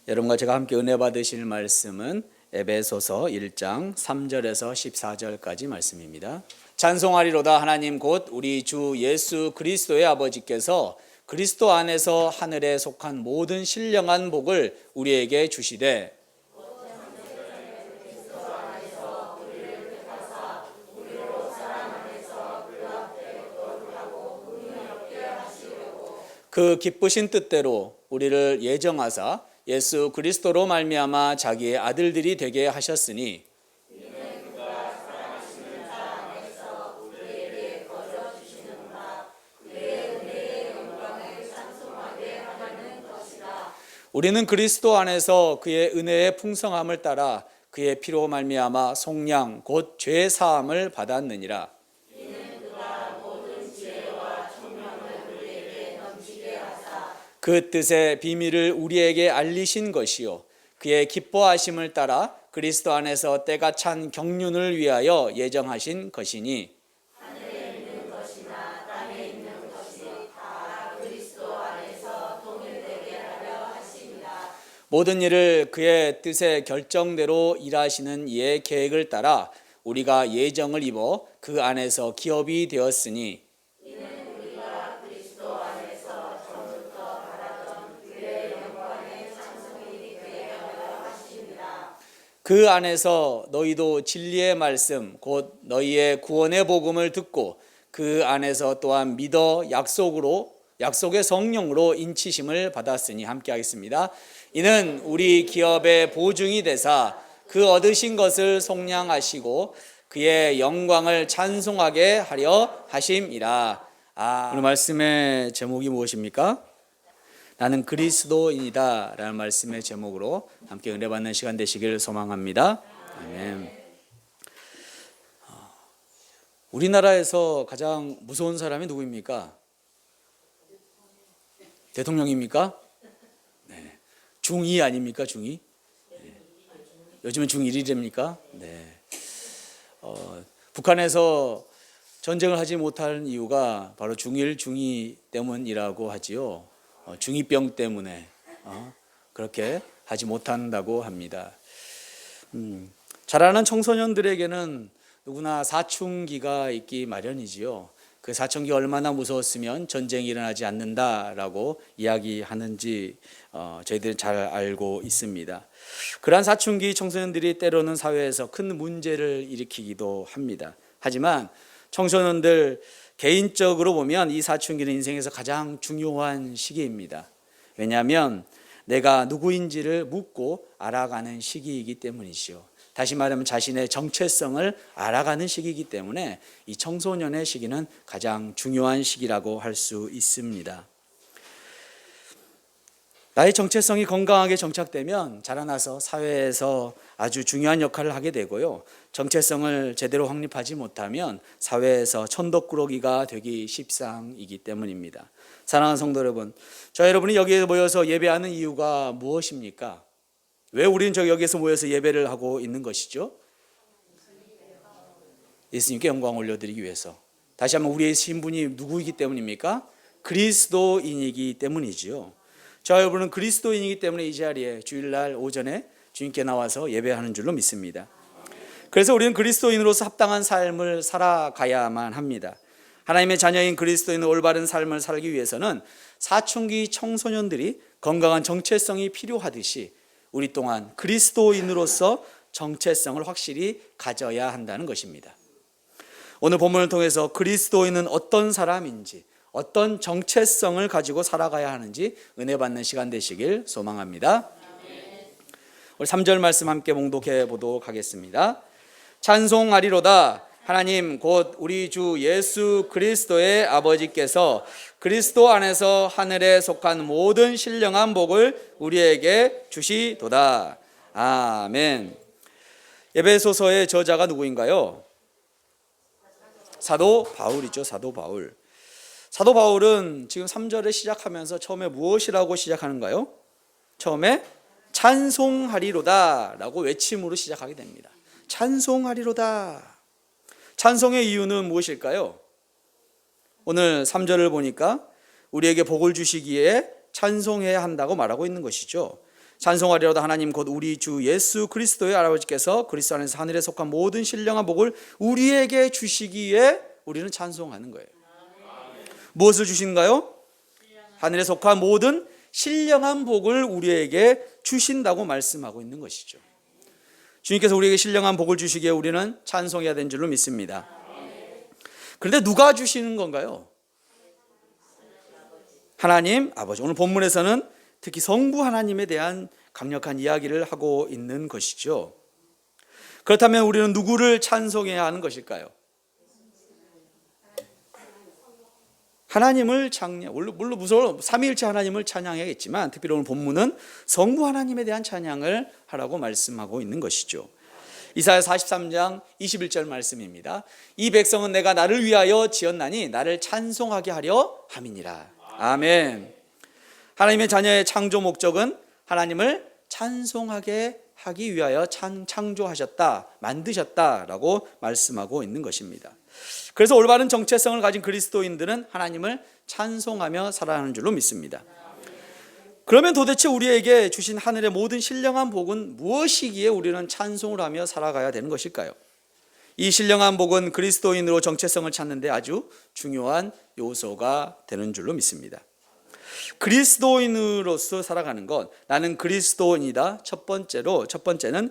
여러분과 제가 함께 은혜 받으실 말씀은 에베소서 1장 3절에서 14절까지 말씀입니다. 찬송하리로다. 하나님 곧 우리 주 예수 그리스도의 아버지께서 그리스도 안에서 하늘에 속한 모든 신령한 복을 우리에게 주시되 그 기쁘신 뜻대로 우리를 예정하사 예수 그리스도로 말미암아 자기의 아들들이 되게 하셨으니 우리는 그리스도 안에서 그의 은혜의 풍성함을 따라 그의 피로 말미암아 속량 곧 죄 사함을 받았느니라. 그 뜻의 비밀을 우리에게 알리신 것이요 그의 기뻐하심을 따라 그리스도 안에서 때가 찬 경륜을 위하여 예정하신 것이니 하늘에 있는 것이나 땅에 있는 것이 다 그리스도 안에서 동일되게 하려 하심이라. 모든 일을 그의 뜻의 결정대로 일하시는 이의 계획을 따라 우리가 예정을 입어 그 안에서 기업이 되었으니 그 안에서 너희도 진리의 말씀 곧 너희의 구원의 복음을 듣고 그 안에서 또한 믿어 약속의 성령으로 인치심을 받았으니 함께 하겠습니다. 이는 우리 기업의 보증이 되사 그 얻으신 것을 속량하시고 그의 영광을 찬송하게 하려 하심이라. 오늘 말씀의 제목이 무엇입니까? 나는 그리스도인이다 라는 말씀의 제목으로 함께 은혜 받는 시간 되시길 소망합니다. 아멘. 우리나라에서 가장 무서운 사람이 누구입니까? 대통령입니까? 네. 중2 아닙니까? 중2? 네. 요즘은 중1이랍니까? 네. 북한에서 전쟁을 하지 못하는 이유가 바로 중1, 중2 때문이라고 하지요. 중2병 때문에 그렇게 하지 못한다고 합니다. 자라는 청소년들에게는 누구나 사춘기가 있기 마련이지요. 그 사춘기가 얼마나 무서웠으면 전쟁이 일어나지 않는다라고 이야기하는지 저희들은 잘 알고 있습니다. 그러한 사춘기 청소년들이 때로는 사회에서 큰 문제를 일으키기도 합니다. 하지만 청소년들 개인적으로 보면 이 사춘기는 인생에서 가장 중요한 시기입니다. 왜냐하면 내가 누구인지를 묻고 알아가는 시기이기 때문이죠. 다시 말하면 자신의 정체성을 알아가는 시기이기 때문에 이 청소년의 시기는 가장 중요한 시기라고 할 수 있습니다. 나의 정체성이 건강하게 정착되면 자라나서 사회에서 아주 중요한 역할을 하게 되고요. 정체성을 제대로 확립하지 못하면 사회에서 천덕꾸러기가 되기 십상이기 때문입니다. 사랑하는 성도 여러분, 저 여러분이 여기에 모여서 예배하는 이유가 무엇입니까? 왜 우리는 여기에서 모여서 예배를 하고 있는 것이죠? 예수님께 영광 올려드리기 위해서. 다시 한번 우리의 신분이 누구이기 때문입니까? 그리스도인이기 때문이지요. 저 여러분은 그리스도인이기 때문에 이 자리에 주일날 오전에 주님께 나와서 예배하는 줄로 믿습니다. 그래서 우리는 그리스도인으로서 합당한 삶을 살아가야만 합니다. 하나님의 자녀인 그리스도인의 올바른 삶을 살기 위해서는 사춘기 청소년들이 건강한 정체성이 필요하듯이 우리 또한 그리스도인으로서 정체성을 확실히 가져야 한다는 것입니다. 오늘 본문을 통해서 그리스도인은 어떤 사람인지 어떤 정체성을 가지고 살아가야 하는지 은혜 받는 시간 되시길 소망합니다. 우리 3절 말씀 함께 봉독해 보도록 하겠습니다. 찬송하리로다. 하나님 곧 우리 주 예수 그리스도의 아버지께서 그리스도 안에서 하늘에 속한 모든 신령한 복을 우리에게 주시도다. 아멘. 에베소서의 저자가 누구인가요? 사도 바울이죠. 사도 바울. 사도 바울은 지금 3절을 시작하면서 처음에 무엇이라고 시작하는가요? 처음에 찬송하리로다 라고 외침으로 시작하게 됩니다. 찬송하리로다. 찬송의 이유는 무엇일까요? 오늘 3절을 보니까 우리에게 복을 주시기에 찬송해야 한다고 말하고 있는 것이죠. 찬송하리로다 하나님 곧 우리 주 예수 그리스도의 아버지께서 그리스도 안에서 하늘에 속한 모든 신령한 복을 우리에게 주시기에 우리는 찬송하는 거예요. 무엇을 주신가요? 하늘에 속한 모든 신령한 복을 우리에게 주신다고 말씀하고 있는 것이죠. 주님께서 우리에게 신령한 복을 주시기에 우리는 찬송해야 되는 줄로 믿습니다. 그런데 누가 주시는 건가요? 하나님 아버지. 오늘 본문에서는 특히 성부 하나님에 대한 강력한 이야기를 하고 있는 것이죠. 그렇다면 우리는 누구를 찬송해야 하는 것일까요? 하나님을 물론 무서워 삼위일체 하나님을 찬양해야겠지만 특별히 오늘 본문은 성부 하나님에 대한 찬양을 하라고 말씀하고 있는 것이죠. 이사야 43장 21절 말씀입니다. 이 백성은 내가 나를 위하여 지었나니 나를 찬송하게 하려 함이니라. 아멘. 하나님의 자녀의 창조 목적은 하나님을 찬송하게 하기 위하여 창조하셨다, 만드셨다라고 말씀하고 있는 것입니다. 그래서 올바른 정체성을 가진 그리스도인들은 하나님을 찬송하며 살아가는 줄로 믿습니다. 그러면 도대체 우리에게 주신 하늘의 모든 신령한 복은 무엇이기에 우리는 찬송을 하며 살아가야 되는 것일까요? 이 신령한 복은 그리스도인으로 정체성을 찾는 데 아주 중요한 요소가 되는 줄로 믿습니다. 그리스도인으로서 살아가는 것, 나는 그리스도인이다. 첫 번째는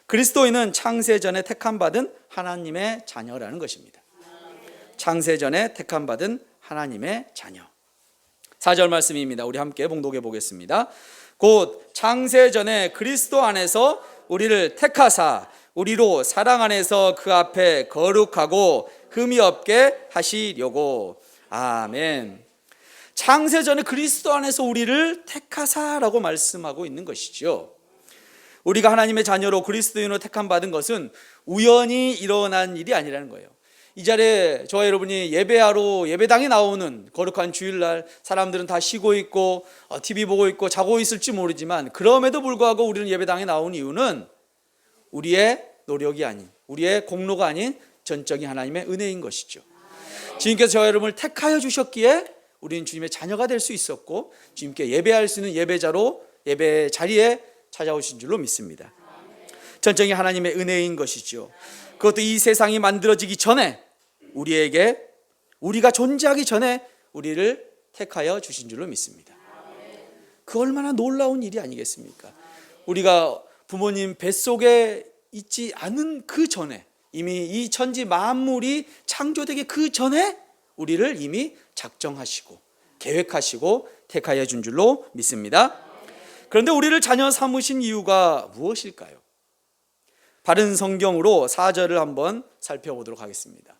그리스도인은 창세전에 택함받은 하나님의 자녀라는 것입니다. 창세전에 택함받은 하나님의 자녀. 4절 말씀입니다. 우리 함께 봉독해 보겠습니다. 곧 창세전에 그리스도 안에서 우리를 택하사 우리로 사랑 안에서 그 앞에 거룩하고 흠이 없게 하시려고. 아멘. 창세전에 그리스도 안에서 우리를 택하사라고 말씀하고 있는 것이죠. 우리가 하나님의 자녀로 그리스도인으로 택함받은 것은 우연히 일어난 일이 아니라는 거예요. 이 자리에 저와 여러분이 예배하러 예배당에 나오는 거룩한 주일날 사람들은 다 쉬고 있고 TV 보고 있고 자고 있을지 모르지만 그럼에도 불구하고 우리는 예배당에 나온 이유는 우리의 노력이 아닌, 우리의 공로가 아닌 전적인 하나님의 은혜인 것이죠. 주님께서 저와 여러분을 택하여 주셨기에 우리는 주님의 자녀가 될 수 있었고 주님께 예배할 수 있는 예배자로 예배 자리에 찾아오신 줄로 믿습니다. 전적인 하나님의 은혜인 것이죠. 그것도 이 세상이 만들어지기 전에 우리가 존재하기 전에 우리를 택하여 주신 줄로 믿습니다. 그 얼마나 놀라운 일이 아니겠습니까? 우리가 부모님 뱃속에 있지 않은 그 전에, 이미 이 천지 만물이 창조되기 그 전에 우리를 이미 작정하시고 계획하시고 택하여 준 줄로 믿습니다. 그런데 우리를 자녀 삼으신 이유가 무엇일까요? 바른 성경으로 4절을 한번 살펴보도록 하겠습니다.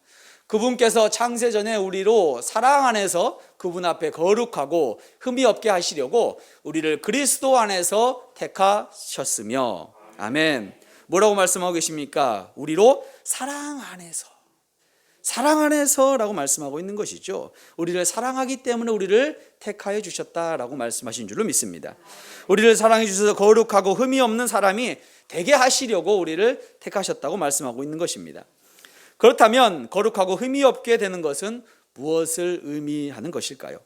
그분께서 창세전에 우리로 사랑 안에서 그분 앞에 거룩하고 흠이 없게 하시려고 우리를 그리스도 안에서 택하셨으며. 아멘. 뭐라고 말씀하고 계십니까? 우리로 사랑 안에서라고 말씀하고 있는 것이죠. 우리를 사랑하기 때문에 우리를 택하여 주셨다라고 말씀하신 줄로 믿습니다. 우리를 사랑해 주셔서 거룩하고 흠이 없는 사람이 되게 하시려고 우리를 택하셨다고 말씀하고 있는 것입니다. 그렇다면 거룩하고 흠이 없게 되는 것은 무엇을 의미하는 것일까요?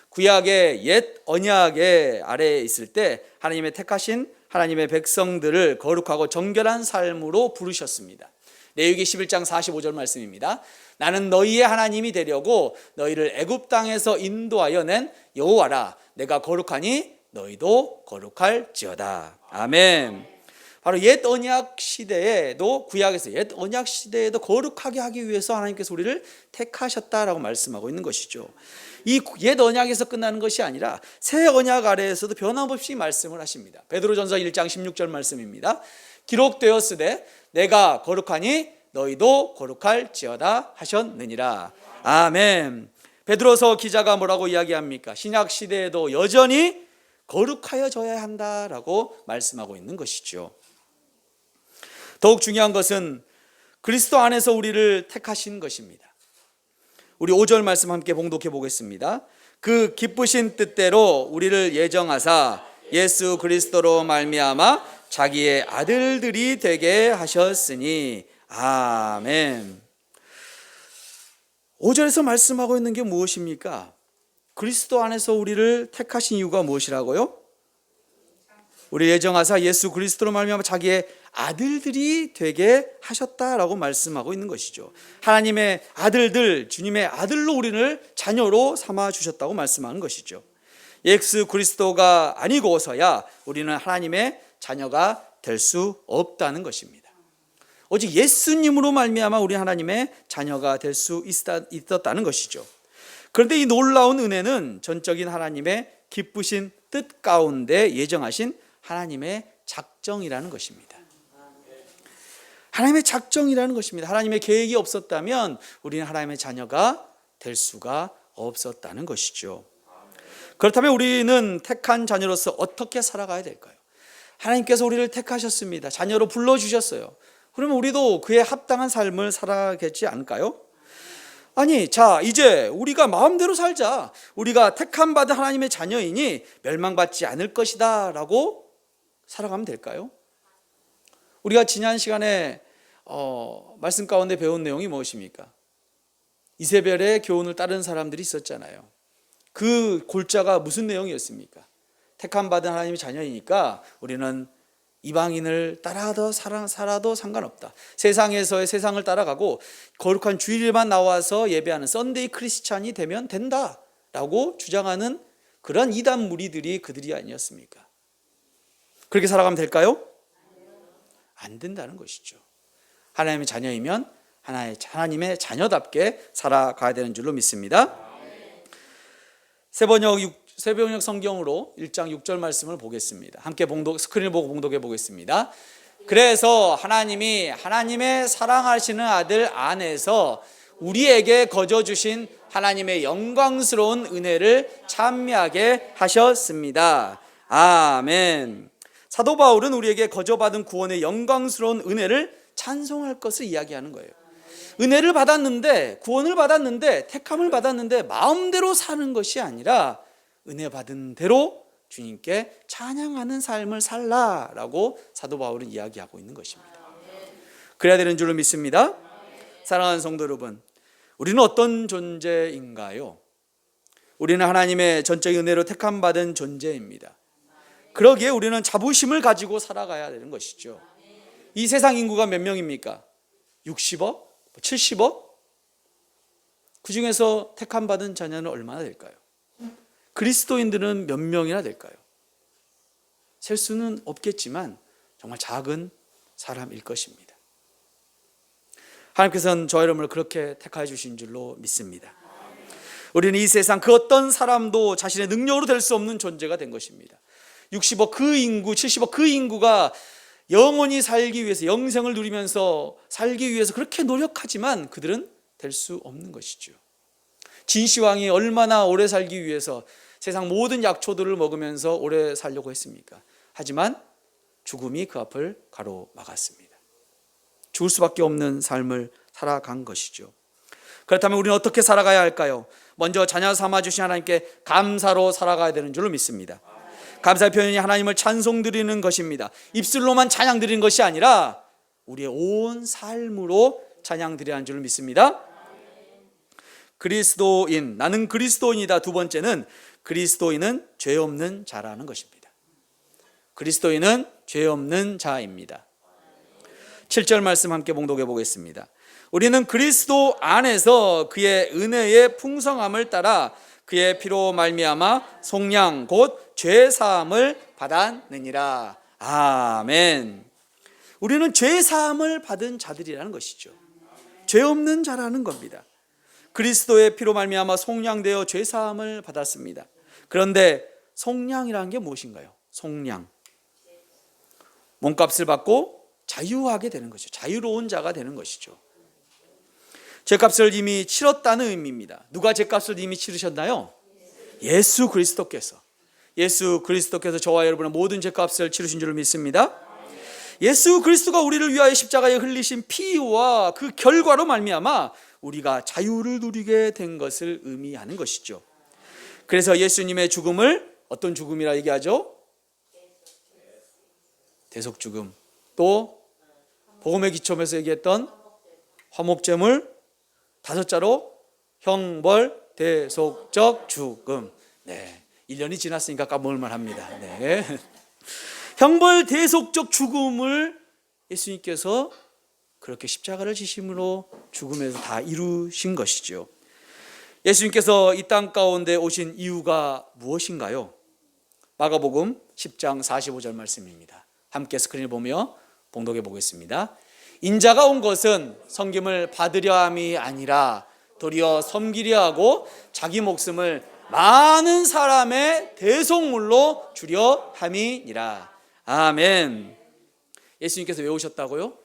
구약의 옛 언약의 아래에 있을 때 하나님의 택하신 하나님의 백성들을 거룩하고 정결한 삶으로 부르셨습니다. 레위기 11장 45절 말씀입니다. 나는 너희의 하나님이 되려고 너희를 애굽 땅에서 인도하여 낸 여호와라. 내가 거룩하니 너희도 거룩할지어다. 아멘. 바로 옛 언약 시대에도, 구약에서 옛 언약 시대에도 거룩하게 하기 위해서 하나님께서 우리를 택하셨다라고 말씀하고 있는 것이죠. 이 옛 언약에서 끝나는 것이 아니라 새 언약 아래에서도 변함없이 말씀을 하십니다. 베드로전서 1장 16절 말씀입니다. 기록되었으되 내가 거룩하니 너희도 거룩할지어다 하셨느니라. 아멘. 베드로서 기자가 뭐라고 이야기합니까? 신약 시대에도 여전히 거룩하여져야 한다라고 말씀하고 있는 것이죠. 더욱 중요한 것은 그리스도 안에서 우리를 택하신 것입니다. 우리 5절 말씀 함께 봉독해 보겠습니다. 그 기쁘신 뜻대로 우리를 예정하사 예수 그리스도로 말미암아 자기의 아들들이 되게 하셨으니. 아멘. 5절에서 말씀하고 있는 게 무엇입니까? 그리스도 안에서 우리를 택하신 이유가 무엇이라고요? 우리 예정하사 예수 그리스도로 말미암아 자기의 아들들이 되게 하셨다라고 말씀하고 있는 것이죠. 하나님의 아들들, 주님의 아들로 우리를 자녀로 삼아 주셨다고 말씀하는 것이죠. 예수 그리스도가 아니고서야 우리는 하나님의 자녀가 될 수 없다는 것입니다. 오직 예수님으로 말미암아 우리 하나님의 자녀가 될 수 있었다는 것이죠. 그런데 이 놀라운 은혜는 전적인 하나님의 기쁘신 뜻 가운데 예정하신 하나님의 작정이라는 것입니다. 하나님의 작정이라는 것입니다. 하나님의 계획이 없었다면 우리는 하나님의 자녀가 될 수가 없었다는 것이죠. 그렇다면 우리는 택한 자녀로서 어떻게 살아가야 될까요? 하나님께서 우리를 택하셨습니다. 자녀로 불러주셨어요. 그러면 우리도 그에 합당한 삶을 살아야겠지 않을까요? 아니, 자, 이제 우리가 마음대로 살자. 우리가 택함 받은 하나님의 자녀이니 멸망받지 않을 것이다 라고 살아가면 될까요? 우리가 지난 시간에 말씀 가운데 배운 내용이 무엇입니까? 이세벨의 교훈을 따르는 사람들이 있었잖아요. 그 골자가 무슨 내용이었습니까? 택함 받은 하나님의 자녀이니까 우리는 이방인을 따라도 살아도 상관없다. 세상에서의 세상을 따라가고 거룩한 주일만 나와서 예배하는 썬데이 크리스찬이 되면 된다라고 주장하는 그런 이단 무리들이 그들이 아니었습니까? 그렇게 살아가면 될까요? 안 된다는 것이죠. 하나님의 자녀이면 하나님의 자녀답게 살아가야 되는 줄로 믿습니다. 새번역 성경으로 1장 6절 말씀을 보겠습니다. 함께 스크린을 보고 봉독해 보겠습니다. 그래서 하나님이 하나님의 사랑하시는 아들 안에서 우리에게 거저 주신 하나님의 영광스러운 은혜를 찬미하게 하셨습니다. 아멘. 사도 바울은 우리에게 거저 받은 구원의 영광스러운 은혜를 찬송할 것을 이야기하는 거예요. 은혜를 받았는데, 구원을 받았는데, 택함을 받았는데 마음대로 사는 것이 아니라 은혜 받은 대로 주님께 찬양하는 삶을 살라라고 사도 바울은 이야기하고 있는 것입니다. 그래야 되는 줄로 믿습니다. 사랑하는 성도 여러분, 우리는 어떤 존재인가요? 우리는 하나님의 전적인 은혜로 택함 받은 존재입니다. 그러기에 우리는 자부심을 가지고 살아가야 되는 것이죠. 이 세상 인구가 몇 명입니까? 60억? 70억? 그 중에서 택함 받은 자녀는 얼마나 될까요? 그리스도인들은 몇 명이나 될까요? 셀 수는 없겠지만 정말 작은 사람일 것입니다. 하나님께서는 저와 여러분을 그렇게 택하여 주신 줄로 믿습니다. 우리는 이 세상 그 어떤 사람도 자신의 능력으로 될 수 없는 존재가 된 것입니다. 60억 그 인구, 70억 그 인구가 영원히 살기 위해서, 영생을 누리면서 살기 위해서 그렇게 노력하지만 그들은 될 수 없는 것이죠. 진시황이 얼마나 오래 살기 위해서 세상 모든 약초들을 먹으면서 오래 살려고 했습니까? 하지만 죽음이 그 앞을 가로막았습니다. 죽을 수밖에 없는 삶을 살아간 것이죠. 그렇다면 우리는 어떻게 살아가야 할까요? 먼저 자녀 삼아주신 하나님께 감사로 살아가야 되는 줄로 믿습니다. 감사의 표현이 하나님을 찬송 드리는 것입니다. 입술로만 찬양 드리는 것이 아니라 우리의 온 삶으로 찬양 드려야 하는 줄로 믿습니다. 그리스도인, 나는 그리스도인이다. 두 번째는 그리스도인은 죄 없는 자라는 것입니다. 그리스도인은 죄 없는 자입니다. 7절 말씀 함께 봉독해 보겠습니다. 우리는 그리스도 안에서 그의 은혜의 풍성함을 따라 그의 피로 말미암아 속량 곧 죄 사함을 받았느니라. 아멘. 우리는 죄 사함을 받은 자들이라는 것이죠. 죄 없는 자라는 겁니다. 그리스도의 피로 말미암아 속량되어 죄 사함을 받았습니다. 그런데 속량이라는 게 무엇인가요? 속량. 몸값을 받고 자유하게 되는 것이죠. 자유로운 자가 되는 것이죠. 죄값을 이미 치렀다는 의미입니다. 누가 죄값을 이미 치르셨나요? 예수 그리스도께서. 예수 그리스도께서 저와 여러분의 모든 죄값을 치르신 줄 믿습니다. 예수 그리스도가 우리를 위하여 십자가에 흘리신 피와 그 결과로 말미암아 우리가 자유를 누리게 된 것을 의미하는 것이죠. 그래서 예수님의 죽음을 어떤 죽음이라 얘기하죠? 대속죽음. 또 복음의 기초에서 얘기했던 화목제물, 다섯자로 형벌, 대속적 죽음. 네, 1년이 지났으니까 까먹을만 합니다. 네. 형벌 대속적 죽음을 예수님께서 그렇게 십자가를 지심으로 죽음에서 다 이루신 것이죠. 예수님께서 이 땅 가운데 오신 이유가 무엇인가요? 마가복음 10장 45절 말씀입니다. 함께 스크린을 보며 봉독해 보겠습니다. 인자가 온 것은 섬김을 받으려 함이 아니라 도리어 섬기려 하고 자기 목숨을 많은 사람의 대속물로 주려 함이니라. 아멘. 예수님께서 왜 오셨다고요?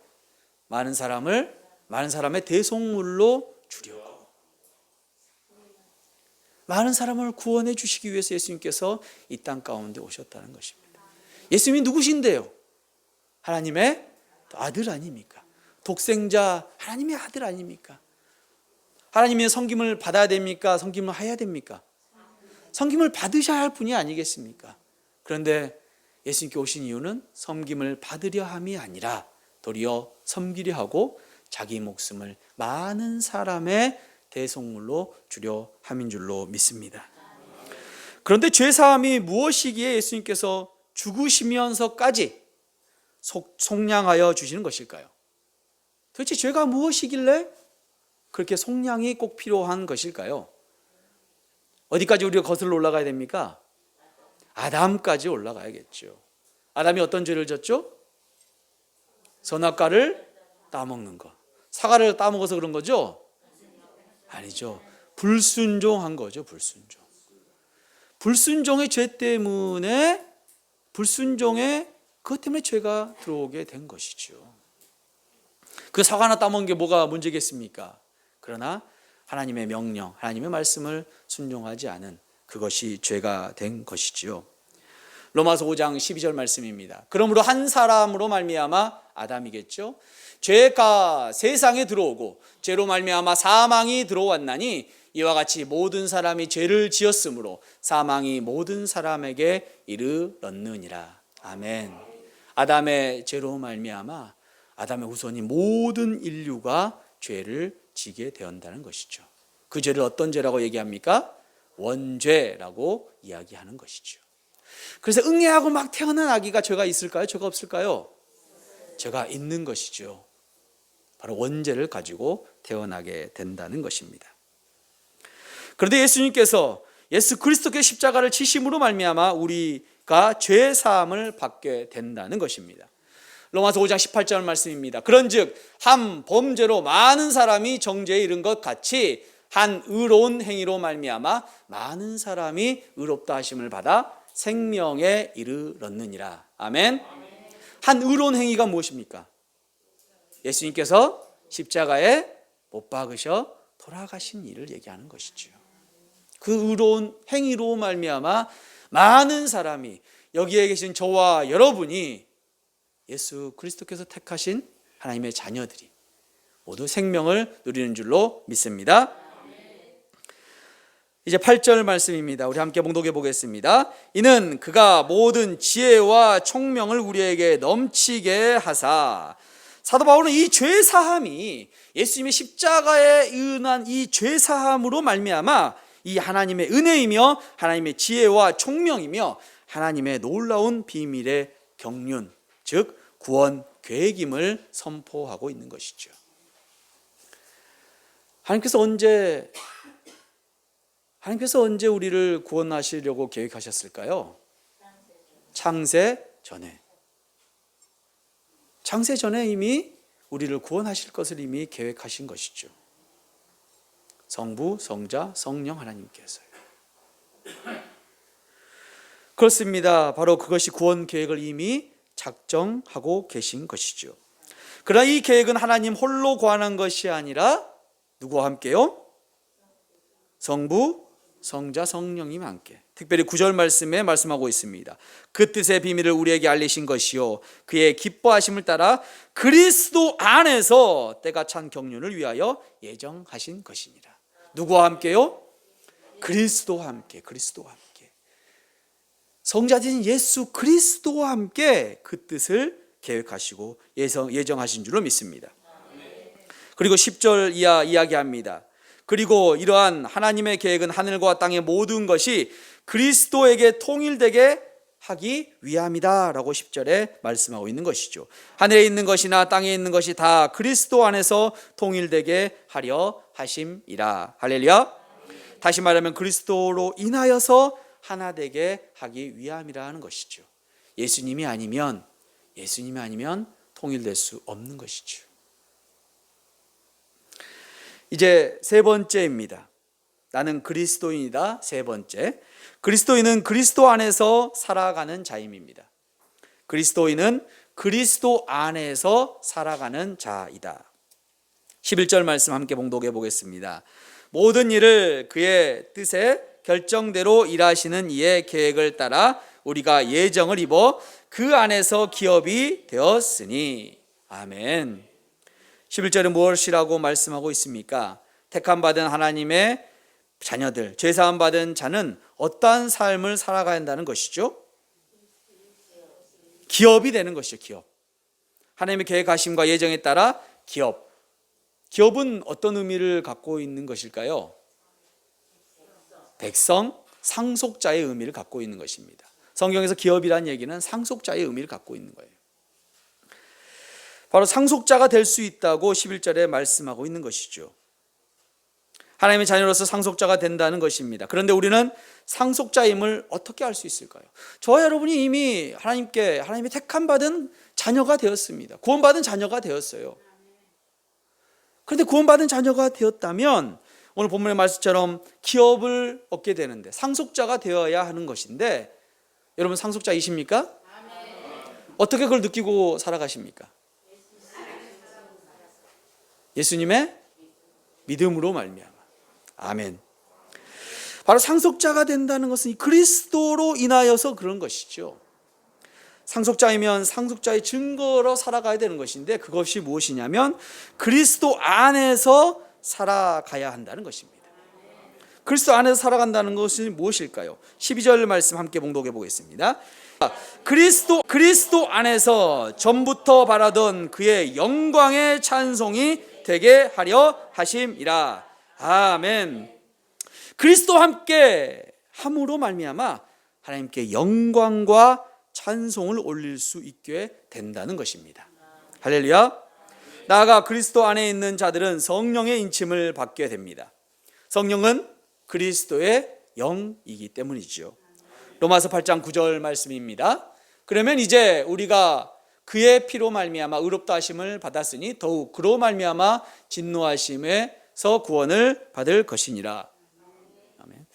많은 사람의 대속물로 주려고. 많은 사람을 구원해 주시기 위해서 예수님께서 이 땅 가운데 오셨다는 것입니다. 예수님이 누구신데요? 하나님의 아들 아닙니까? 독생자 하나님의 아들 아닙니까? 하나님의 섬김을 받아야 됩니까? 섬김을 해야 됩니까? 섬김을 받으셔야 할 분이 아니겠습니까? 그런데 예수님께 오신 이유는 섬김을 받으려 함이 아니라 도리어 섬기려 하고 자기 목숨을 많은 사람의 대속물로 주려 함인 줄로 믿습니다. 그런데 죄사함이 무엇이기에 예수님께서 죽으시면서까지 속량하여 주시는 것일까요? 도대체 죄가 무엇이길래 그렇게 속량이 꼭 필요한 것일까요? 어디까지 우리가 거슬러 올라가야 됩니까? 아담까지 올라가야겠죠. 아담이 어떤 죄를 졌죠? 선악과를 따먹는 것. 사과를 따먹어서 그런 거죠? 아니죠. 불순종한 거죠. 불순종의 죄 때문에 그것 때문에 죄가 들어오게 된 것이죠. 그 사과 하나 따먹은 게 뭐가 문제겠습니까? 그러나 하나님의 명령, 하나님의 말씀을 순종하지 않은 그것이 죄가 된 것이지요. 로마서 5장 12절 말씀입니다. 그러므로 한 사람으로 말미암아 아담이겠죠. 죄가 세상에 들어오고 죄로 말미암아 사망이 들어왔나니 이와 같이 모든 사람이 죄를 지었으므로 사망이 모든 사람에게 이르렀느니라. 아멘. 아담의 죄로 말미암아 아담의 후손이 모든 인류가 죄를 지게 되었다는 것이죠. 그 죄를 어떤 죄라고 얘기합니까? 원죄라고 이야기하는 것이죠. 그래서 응애하고 막 태어난 아기가 죄가 있을까요? 죄가 없을까요? 죄가 있는 것이죠. 바로 원죄를 가지고 태어나게 된다는 것입니다. 그런데 예수님께서 예수 그리스도의 십자가를 지심으로 말미암아 우리가 죄 사함을 받게 된다는 것입니다. 로마서 5장 18절 말씀입니다. 그런즉 한 범죄로 많은 사람이 정죄에 이른 것 같이 한 의로운 행위로 말미암아 많은 사람이 의롭다 하심을 받아 생명에 이르렀느니라. 아멘. 한 의로운 행위가 무엇입니까? 예수님께서 십자가에 못 박으셔 돌아가신 일을 얘기하는 것이죠. 그 의로운 행위로 말미암아 많은 사람이, 여기에 계신 저와 여러분이 예수 그리스도께서 택하신 하나님의 자녀들이 모두 생명을 누리는 줄로 믿습니다. 이제 8절 말씀입니다. 우리 함께 봉독해 보겠습니다. 이는 그가 모든 지혜와 총명을 우리에게 넘치게 하사. 사도 바울은 이 죄사함이 예수님의 십자가에 의한 이 죄사함으로 말미암아 이 하나님의 은혜이며 하나님의 지혜와 총명이며 하나님의 놀라운 비밀의 경륜, 즉 구원 계획임을 선포하고 있는 것이죠. 하나님께서 언제 우리를 구원하시려고 계획하셨을까요? 창세 전에. 창세 전에 이미 우리를 구원하실 것을 이미 계획하신 것이죠. 성부, 성자, 성령 하나님께서요. 그렇습니다. 바로 그것이 구원 계획을 이미 작정하고 계신 것이죠. 그러나 이 계획은 하나님 홀로 관한 것이 아니라 누구와 함께요? 성부, 성자, 성령님 함께. 특별히 9절 말씀에 말씀하고 있습니다. 그 뜻의 비밀을 우리에게 알리신 것이요 그의 기뻐하심을 따라 그리스도 안에서 때가 찬 경륜을 위하여 예정하신 것이니라. 누구와 함께요? 그리스도와 함께. 성자되신 예수 그리스도와 함께 그 뜻을 계획하시고 예정하신 줄로 믿습니다. 그리고 10절 이하 이야기합니다. 그리고 이러한 하나님의 계획은 하늘과 땅의 모든 것이 그리스도에게 통일되게 하기 위함이다 라고 10절에 말씀하고 있는 것이죠. 하늘에 있는 것이나 땅에 있는 것이 다 그리스도 안에서 통일되게 하려 하심이라. 할렐루야. 다시 말하면 그리스도로 인하여서 하나 되게 하기 위함이라 하는 것이죠. 예수님이 아니면 통일될 수 없는 것이죠. 이제 세 번째입니다. 나는 그리스도인이다. 세 번째, 그리스도인은 그리스도 안에서 살아가는 자임입니다. 그리스도인은 그리스도 안에서 살아가는 자이다. 11절 말씀 함께 봉독해 보겠습니다. 모든 일을 그의 뜻에 결정대로 일하시는 이의 계획을 따라 우리가 예정을 입어 그 안에서 기업이 되었으니. 아멘. 11절은 무엇이라고 말씀하고 있습니까? 택함받은 하나님의 자녀들, 죄사함 받은 자는 어떠한 삶을 살아가야 한다는 것이죠? 기업이 되는 것이죠. 기업. 하나님의 계획하심과 예정에 따라 기업. 기업은 어떤 의미를 갖고 있는 것일까요? 백성, 상속자의 의미를 갖고 있는 것입니다. 성경에서 기업이라는 얘기는 상속자의 의미를 갖고 있는 거예요. 바로 상속자가 될 수 있다고 11절에 말씀하고 있는 것이죠. 하나님의 자녀로서 상속자가 된다는 것입니다. 그런데 우리는 상속자임을 어떻게 알 수 있을까요? 저와 여러분이 이미 하나님의 택함받은 자녀가 되었습니다. 구원받은 자녀가 되었어요. 그런데 구원받은 자녀가 되었다면 오늘 본문의 말씀처럼 기업을 얻게 되는데 상속자가 되어야 하는 것인데, 여러분 상속자이십니까? 어떻게 그걸 느끼고 살아가십니까? 예수님의 믿음으로 말미암아. 아멘. 바로 상속자가 된다는 것은 그리스도로 인하여서 그런 것이죠. 상속자이면 상속자의 증거로 살아가야 되는 것인데, 그것이 무엇이냐면 그리스도 안에서 살아가야 한다는 것입니다. 그리스도 안에서 살아간다는 것이 무엇일까요? 12절 말씀 함께 봉독해 보겠습니다. 그리스도 안에서 전부터 바라던 그의 영광의 찬송이 되게 하려 하심이라. 아멘. 그리스도와 함께 함으로 말미암아 하나님께 영광과 찬송을 올릴 수 있게 된다는 것입니다. 할렐루야. 나아가 그리스도 안에 있는 자들은 성령의 인침을 받게 됩니다. 성령은 그리스도의 영이기 때문이죠. 로마서 8장 9절 말씀입니다. 그러면 이제 우리가 그의 피로 말미암아 의롭다 하심을 받았으니 더욱 그로 말미암아 진노하심에서 구원을 받을 것이니라. 아멘.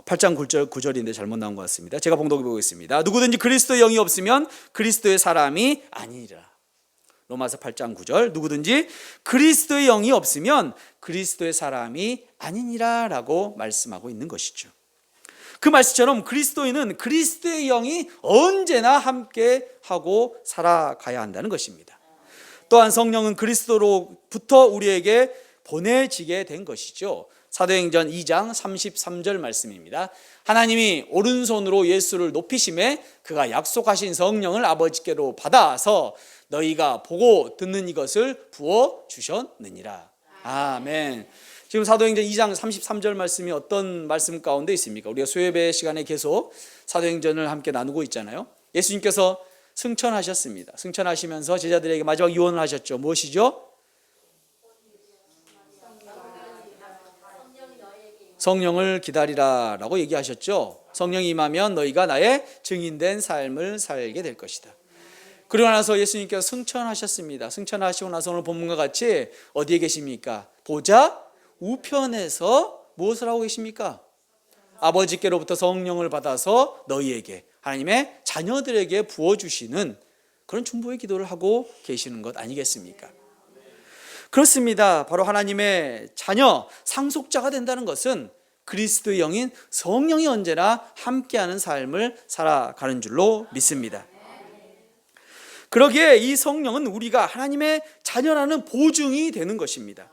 8장 9절인데 잘못 나온 것 같습니다. 제가 봉독해 보겠습니다. 누구든지 그리스도의 영이 없으면 그리스도의 사람이 아니니라. 로마서 8장 9절, 누구든지 그리스도의 영이 없으면 그리스도의 사람이 아니니라 라고 말씀하고 있는 것이죠. 그 말씀처럼 그리스도인은 그리스도의 영이 언제나 함께 하고 살아가야 한다는 것입니다. 또한 성령은 그리스도로부터 우리에게 보내지게 된 것이죠. 사도행전 2장 33절 말씀입니다. 하나님이 오른손으로 예수를 높이심에 그가 약속하신 성령을 아버지께로 받아서 너희가 보고 듣는 이것을 부어주셨느니라. 아멘. 지금 사도행전 2장 33절 말씀이 어떤 말씀 가운데 있습니까? 우리가 수요예배 시간에 계속 사도행전을 함께 나누고 있잖아요. 예수님께서 승천하셨습니다. 승천하시면서 제자들에게 마지막 유언을 하셨죠. 무엇이죠? 성령을 기다리라 라고 얘기하셨죠. 성령이 임하면 너희가 나의 증인된 삶을 살게 될 것이다. 그러고 나서 예수님께서 승천하셨습니다. 승천하시고 나서 오늘 본문과 같이 어디에 계십니까? 보좌 우편에서 무엇을 하고 계십니까? 아버지께로부터 성령을 받아서 너희에게, 하나님의 자녀들에게 부어주시는 그런 중보의 기도를 하고 계시는 것 아니겠습니까? 그렇습니다. 바로 하나님의 자녀, 상속자가 된다는 것은 그리스도의 영인 성령이 언제나 함께하는 삶을 살아가는 줄로 믿습니다. 그러기에 이 성령은 우리가 하나님의 자녀라는 보증이 되는 것입니다.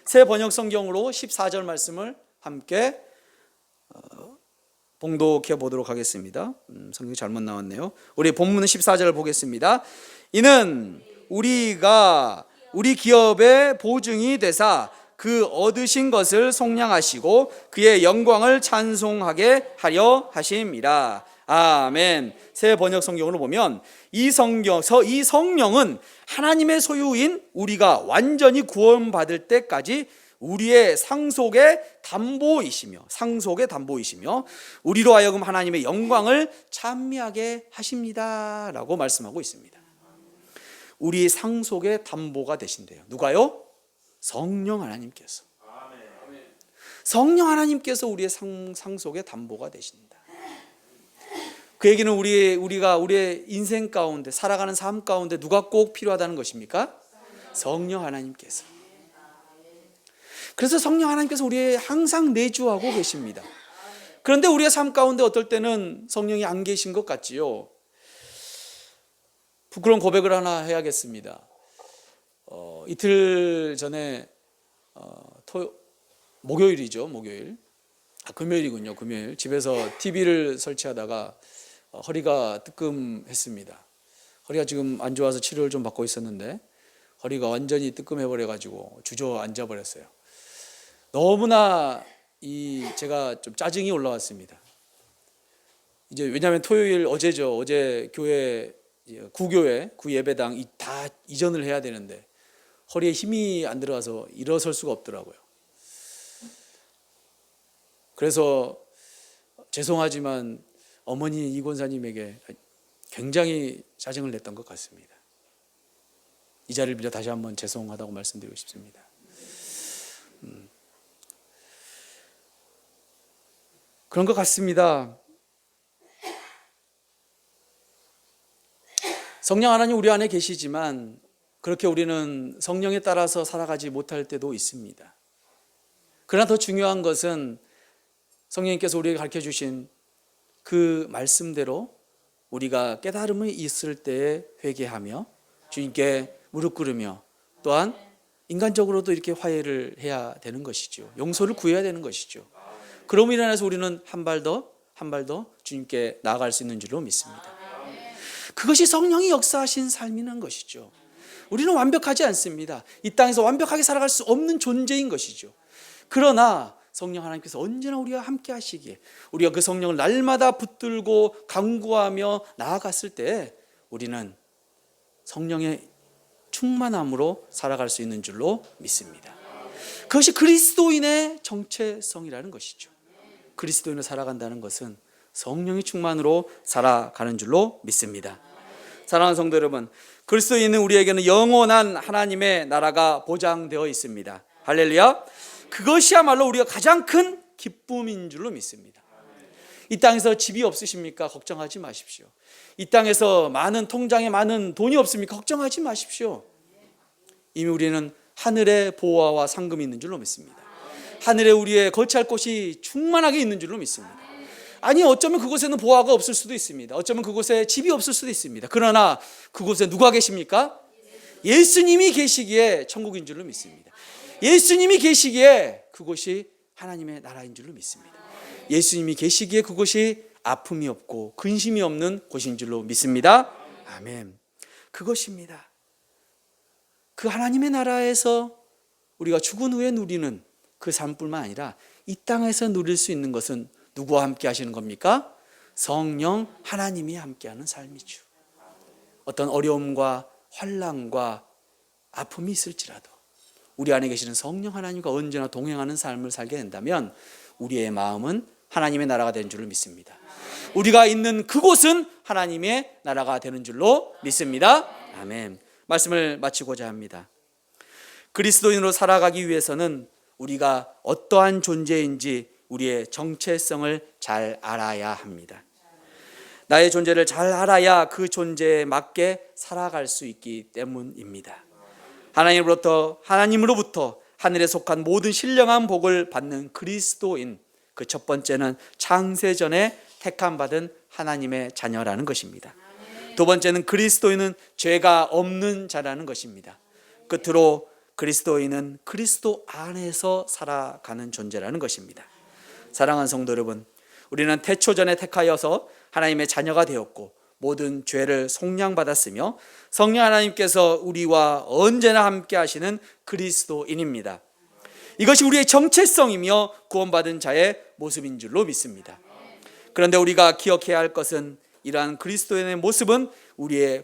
새 번역 성경으로 14절 말씀을 함께 봉독해 보도록 하겠습니다. 성경이 잘못 나왔네요. 우리 본문 14절을 보겠습니다. 이는 우리가 우리 기업의 보증이 되사 그 얻으신 것을 속량하시고 그의 영광을 찬송하게 하려 하심이라. 아멘. 새 번역 성경으로 보면 이 성령은 하나님의 소유인 우리가 완전히 구원받을 때까지 우리의 상속의 담보이시며 우리로 하여금 하나님의 영광을 찬미하게 하십니다 라고 말씀하고 있습니다. 우리 상속의 담보가 되신대요. 누가요? 성령 하나님께서. 성령 하나님께서 우리의 상속의 담보가 되신다. 그 얘기는 우리가 우리의 인생 가운데 살아가는 삶 가운데 누가 꼭 필요하다는 것입니까? 성령 하나님께서. 그래서 성령 하나님께서 우리의 항상 내주하고 계십니다. 그런데 우리의 삶 가운데 어떨 때는 성령이 안 계신 것 같지요. 부끄러운 고백을 하나 해야겠습니다. 이틀 전에 목요일이죠. 금요일이군요. 금요일 집에서 TV를 설치하다가 허리가 뜨끔했습니다. 허리가 지금 안 좋아서 치료를 좀 받고 있었는데 허리가 완전히 뜨끔해버려가지고 주저앉아 버렸어요. 너무나 제가 좀 짜증이 올라왔습니다. 이제 왜냐하면 토요일 어제죠. 어제 교회 구예배당 다 이전을 해야 되는데 허리에 힘이 안 들어가서 일어설 수가 없더라고요. 그래서 죄송하지만 어머니 이 권사님에게 굉장히 짜증을 냈던 것 같습니다. 이 자리를 빌려 다시 한번 죄송하다고 말씀드리고 싶습니다. 그런 것 같습니다. 성령 하나님 우리 안에 계시지만 그렇게 우리는 성령에 따라서 살아가지 못할 때도 있습니다. 그러나 더 중요한 것은 성령님께서 우리에게 가르쳐 주신 그 말씀대로 우리가 깨달음이 있을 때에 회개하며 주님께 무릎 꿇으며 또한 인간적으로도 이렇게 화해를 해야 되는 것이죠. 용서를 구해야 되는 것이죠. 그럼으로 인해서 우리는 한 발 더 주님께 나아갈 수 있는 줄로 믿습니다. 그것이 성령이 역사하신 삶이라는 것이죠. 우리는 완벽하지 않습니다. 이 땅에서 완벽하게 살아갈 수 없는 존재인 것이죠. 그러나 성령 하나님께서 언제나 우리와 함께 하시기에 우리가 그 성령을 날마다 붙들고 간구하며 나아갔을 때 우리는 성령의 충만함으로 살아갈 수 있는 줄로 믿습니다. 그것이 그리스도인의 정체성이라는 것이죠. 그리스도인으로 살아간다는 것은 성령의 충만으로 살아가는 줄로 믿습니다. 사랑하는 성도 여러분, 그리스도인은 우리에게는 영원한 하나님의 나라가 보장되어 있습니다. 할렐루야. 그것이야말로 우리가 가장 큰 기쁨인 줄로 믿습니다. 이 땅에서 집이 없으십니까? 걱정하지 마십시오. 이 땅에서 통장에 많은 돈이 없습니까? 걱정하지 마십시오. 이미 우리는 하늘의 보화와 상금이 있는 줄로 믿습니다. 하늘에 우리의 거처할 곳이 충만하게 있는 줄로 믿습니다. 아니 어쩌면 그곳에는 보화가 없을 수도 있습니다. 어쩌면 그곳에 집이 없을 수도 있습니다. 그러나 그곳에 누가 계십니까? 예수님이 계시기에 천국인 줄로 믿습니다. 예수님이 계시기에 그곳이 하나님의 나라인 줄로 믿습니다. 예수님이 계시기에 그곳이 아픔이 없고 근심이 없는 곳인 줄로 믿습니다. 아멘. 그것입니다. 그 하나님의 나라에서 우리가 죽은 후에 누리는 그 삶뿐만 아니라 이 땅에서 누릴 수 있는 것은 누구와 함께 하시는 겁니까? 성령 하나님이 함께하는 삶이죠. 어떤 어려움과 환난과 아픔이 있을지라도 우리 안에 계시는 성령 하나님과 언제나 동행하는 삶을 살게 된다면 우리의 마음은 하나님의 나라가 되는 줄을 믿습니다. 우리가 있는 그곳은 하나님의 나라가 되는 줄로 믿습니다. 아멘. 말씀을 마치고자 합니다. 그리스도인으로 살아가기 위해서는 우리가 어떠한 존재인지 우리의 정체성을 잘 알아야 합니다. 나의 존재를 잘 알아야 그 존재에 맞게 살아갈 수 있기 때문입니다. 하나님으로부터 하늘에 속한 모든 신령한 복을 받는 그리스도인, 그 첫 번째는 창세전에 택함받은 하나님의 자녀라는 것입니다. 두 번째는 그리스도인은 죄가 없는 자라는 것입니다. 끝으로 그리스도인은 그리스도 안에서 살아가는 존재라는 것입니다. 사랑하는 성도 여러분, 우리는 태초전에 택하여서 하나님의 자녀가 되었고 모든 죄를 속량받았으며 성령 하나님께서 우리와 언제나 함께 하시는 그리스도인입니다. 이것이 우리의 정체성이며 구원받은 자의 모습인 줄로 믿습니다. 그런데 우리가 기억해야 할 것은 이러한 그리스도인의 모습은 우리의